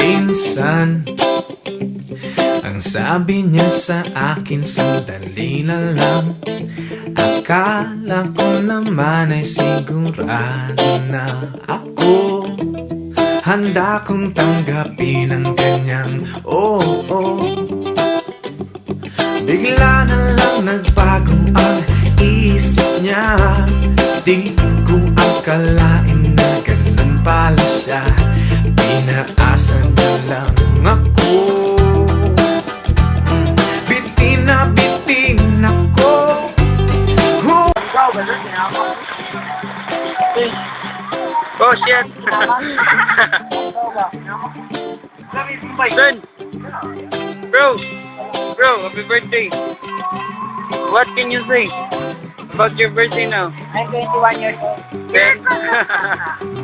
Minsan, ang sabi niya sa akin, sandali na lang. Akala ko naman ay sigurado na ako. Handa kong tanggapin ang ganyang Bigla na lang nagbago ang isip niya. Di ko akalain na ganun pala siya. Pinaasa niya lang ako. Bitin na bitin ako. Oh shit! Son! Bro, happy birthday! What can you say about your birthday now? I'm 21 years old. Ben?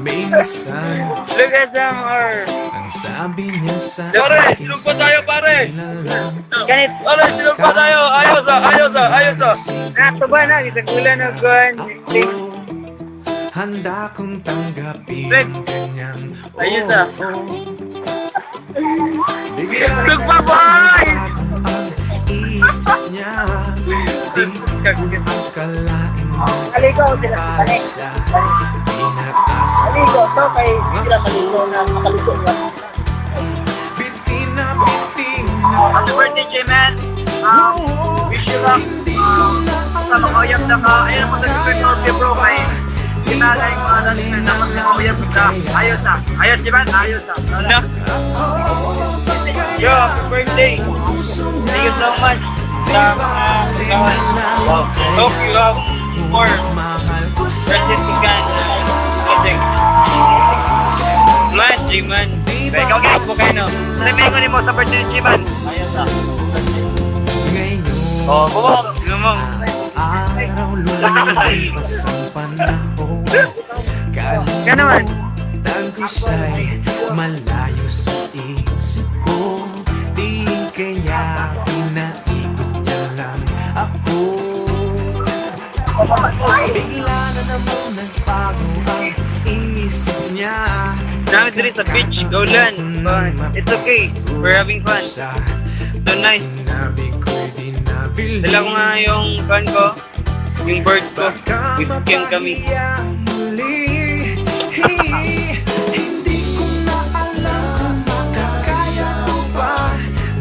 Minsan, Look at them, or... ang sabi niya sa Pare, akin, silog pa tayo, pare! sandali na lang. Ganit. Pare, silog pa tayo! Ayos ah! Nato ba na? Itagulan na gun. Handa kong tanggapin Rick. ang ganyang Ayos ah. Bigla Silog pa, boy! ang isip niya. Di ko akalain na Maligo sila. pala siya. Pinaasa Maligo. So, kay sila maligo na makaluto nga. bitin na bitin Happy birthday, J-Man! Wish you luck! Sa mga uyab na ka, ayun mo sa Norte bro, kay kinala yung mga natin na naman sa uyab na. Ayos na! Ayos, J-Man! Ayos na! Yo, happy birthday! Thank you so much sa mga sigawan. Hope you have more certificate project. Nice, J-Man! Ikaw kaya po kayo, no? Sabihin ko mo sa birthday ni J-Man. Ayos na! Oh, bumong! Lumong! araw lumipas ang panahon. Yan naman! Kalimutan ko siya'y malayo sa isip ko. Di kaya pinaikot niya lang ako. Bigla na naman nagbago ang isip niya. Dami diri sa beach, go land. But it's okay, we're having fun. Tonight, Sinabi ko'y di nabili. dala ko nga yung fan ko, yung bird ko, with yung kami. Hindi ko na alam kung makakaya ko ba.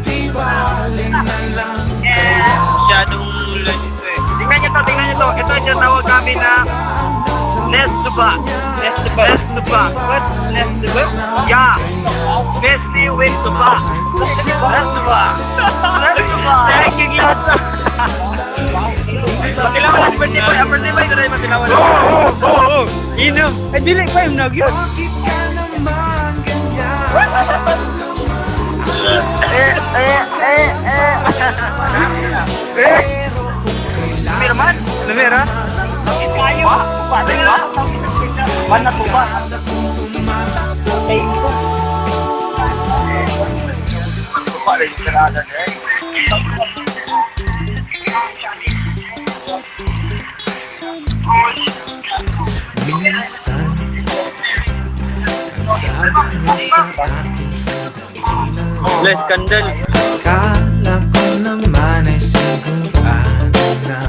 Di bali na lang. Masyadong ulan ito eh. Tingnan nyo to. Ito yung tinatawag kami na Nestuba. What? Nestuba? Yeah. Bestie with tuba. Nestuba. Thank you, Gilasa. Matilawan ang birthday boy. Ang birthday boy, ito na yung matilawan. Oo. Inom. Ay, dili pa yung nagyo. Bakit ka naman ganyan? Lumira man? Lumira? Kayo. Paano nga? Mana po ba? Ay, ito. Minsan, ang sabi niya sa akin, sandali na lang. Bless candle. Akala ko naman ay sigurado na